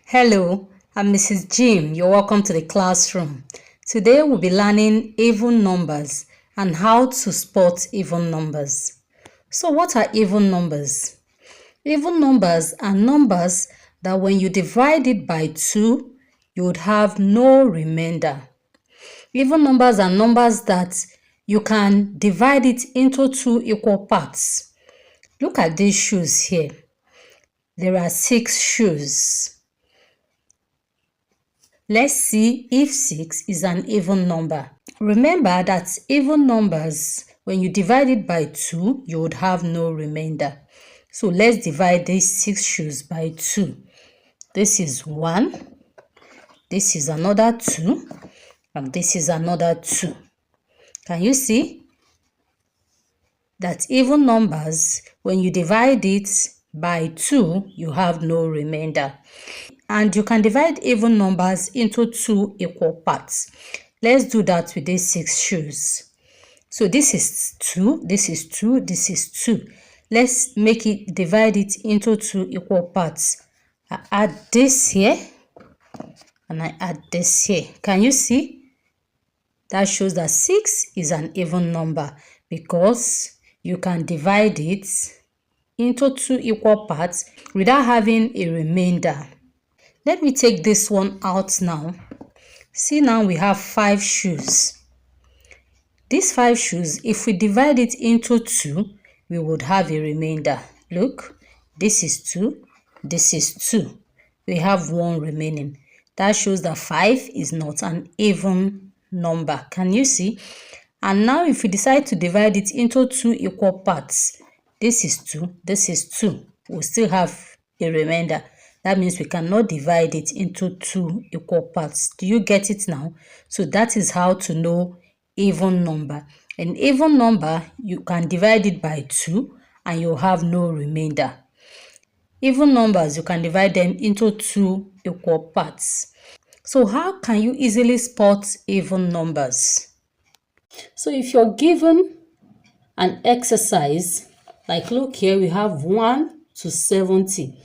Hello, I'm Mrs. Jim. You're welcome to the classroom. Today we'll be learning even numbers and how to spot even numbers. So what are even numbers? Even numbers are numbers that when you divide it by 2, you would have no remainder. Even numbers are numbers that you can divide it into 2 equal parts. Look at these shoes here. There are 6 shoes. Let's see if 6 is an even number. Remember that even numbers, when you divide it by 2, you would have no remainder. So let's divide these 6 shoes by 2. This is 1, this is another 2, and this is another 2. Can you see that even numbers, when you divide it by 2, you have no remainder? And you can divide even numbers into 2 equal parts. Let's do that with these 6 shoes. So this is 2, this is 2, this is 2. Let's divide it into 2 equal parts. I add this here and I add this here. Can you see? That shows that 6 is an even number because you can divide it into 2 equal parts without having a remainder. Let me take this one out now. See, now we have 5 shoes. These 5 shoes, if we divide it into 2, we would have a remainder. Look, this is 2, this is 2. We have 1 remaining. That shows that 5 is not an even number. Can you see? And now if we decide to divide it into 2 equal parts, this is 2, this is 2. We'll still have a remainder. That means we cannot divide it into 2 equal parts. Do you get it now? So that is how to know even number. An even number, you can divide it by 2 and you'll have no remainder. Even numbers, you can divide them into 2 equal parts. So how can you easily spot even numbers? So if you're given an exercise, like look here, we have 1 to 70.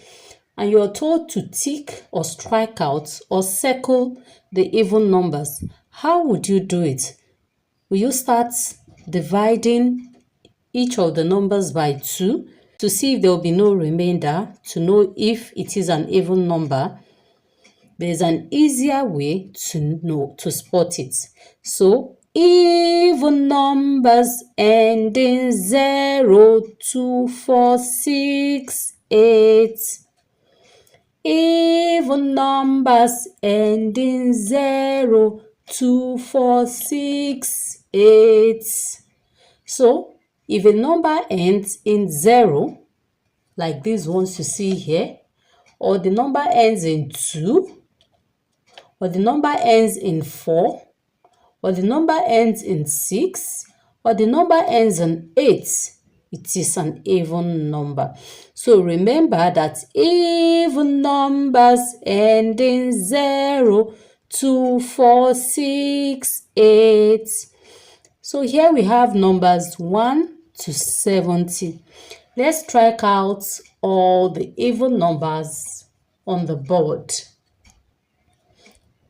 And you're told to tick or strike out or circle the even numbers. How would you do it? Will you start dividing each of the numbers by 2 to see if there will be no remainder, to know if it is an even number? There's an easier way to spot it. So even numbers ending 0, 2, 4, 6, 8. Even numbers ending 0, 2, 4, 6, 8. So, if a number ends in 0, like these ones you see here, or the number ends in 2, or the number ends in 4, or the number ends in 6, or the number ends in 8, it is an even number. So remember that even numbers ending 0, 2, 4, 6, 8. So here we have numbers 1 to 70. Let's strike out all the even numbers on the board.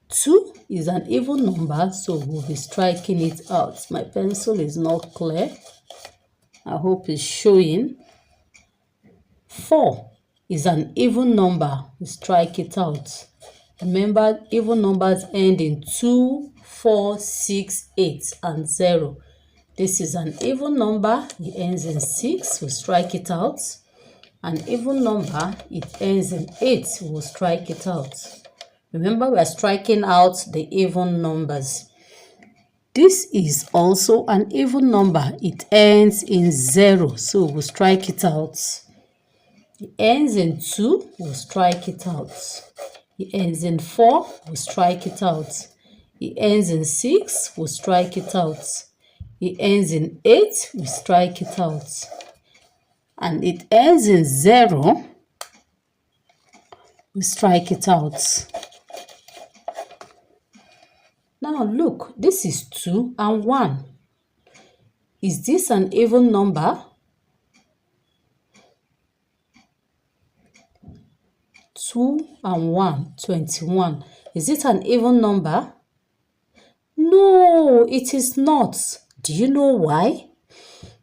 2 is an even number, so we'll be striking it out. My pencil is not clear. I hope it's showing. 4 is an even number. We strike it out. Remember, even numbers end in 2, 4, 6, 8, and 0. This is an even number. It ends in 6. We strike it out. An even number, it ends in 8. We'll strike it out. Remember, we are striking out the even numbers. This is also an even number. It ends in 0, so we'll strike it out. It ends in 2, we'll strike it out. It ends in 4, we'll strike it out. It ends in 6, we'll strike it out. It ends in 8, we strike it out. And it ends in 0, we strike it out. Now look, this is 2 and 1. Is this an even number? 2 and 1, 21. Is it an even number? No, it is not. Do you know why?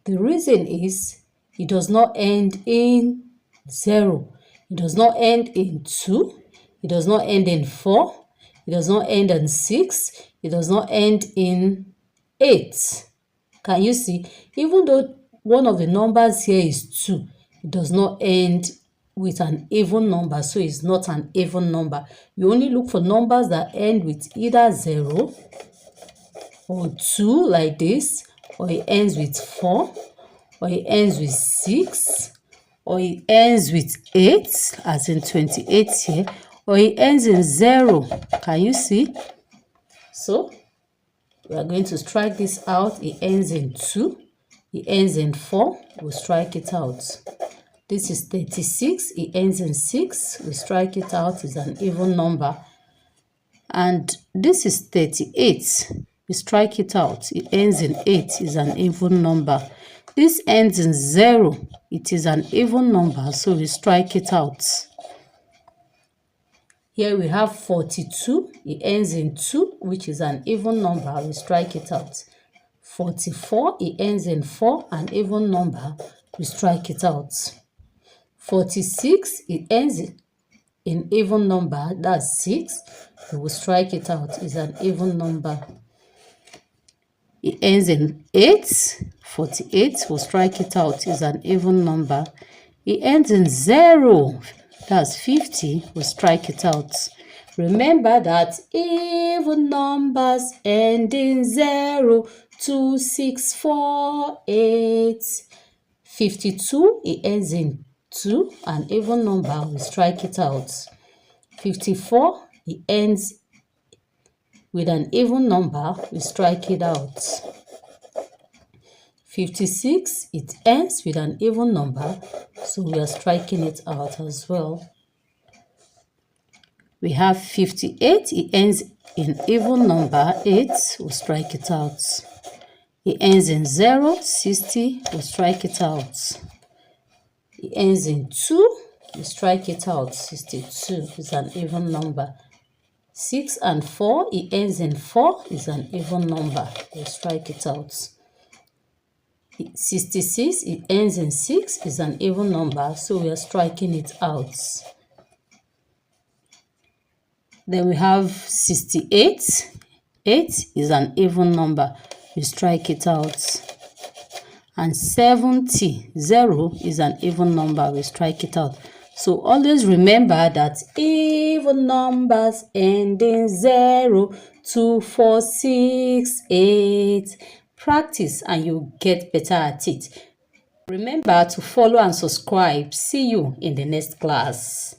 The reason is it does not end in 0. It does not end in 2. It does not end in 4. It does not end in 6. It does not end in 8. Can you see? Even though one of the numbers here is 2, it does not end with an even number, so it's not an even number. You only look for numbers that end with either 0 or 2 like this, or it ends with 4, or it ends with 6, or it ends with 8, as in 28 here, or it ends in 0. Can you see? So we are going to strike this out. It ends in 2. It ends in 4. We'll strike it out. This is 36. It ends in 6. We strike it out. It's an even number. And this is 38. We strike it out. It ends in 8. It's an even number. This ends in 0. It is an even number, so we strike it out. Here we have 42. It ends in 2, which is an even number. We strike it out. 44. It ends in 4, an even number. We strike it out. 46. It ends in even number. That's 6. We will strike it out. It's an even number. It ends in 8. 48. We'll strike it out. It's an even number. It ends in 0. That's 50. We'll strike it out. Remember that even numbers end in 0, 2, 6, 4, 8. 52. It ends in 2, an even number. We strike it out. 54. It ends with an even number. We strike it out. 56, it ends with an even number, so we are striking it out as well. We have 58, it ends in even number 8, we'll strike it out. It ends in 0, 60, we'll strike it out. It ends in 2, we strike it out. 62 is an even number. 6 and 4, it ends in 4, is an even number, we'll strike it out. 66, it ends in 6, is an even number, so we are striking it out. Then we have 68, 8 is an even number, we strike it out. And 70, 0 is an even number, we strike it out. So always remember that even numbers end in 0, 2, 4, 6, 8. Practice and you'll get better at it. Remember to follow and subscribe. See you in the next class.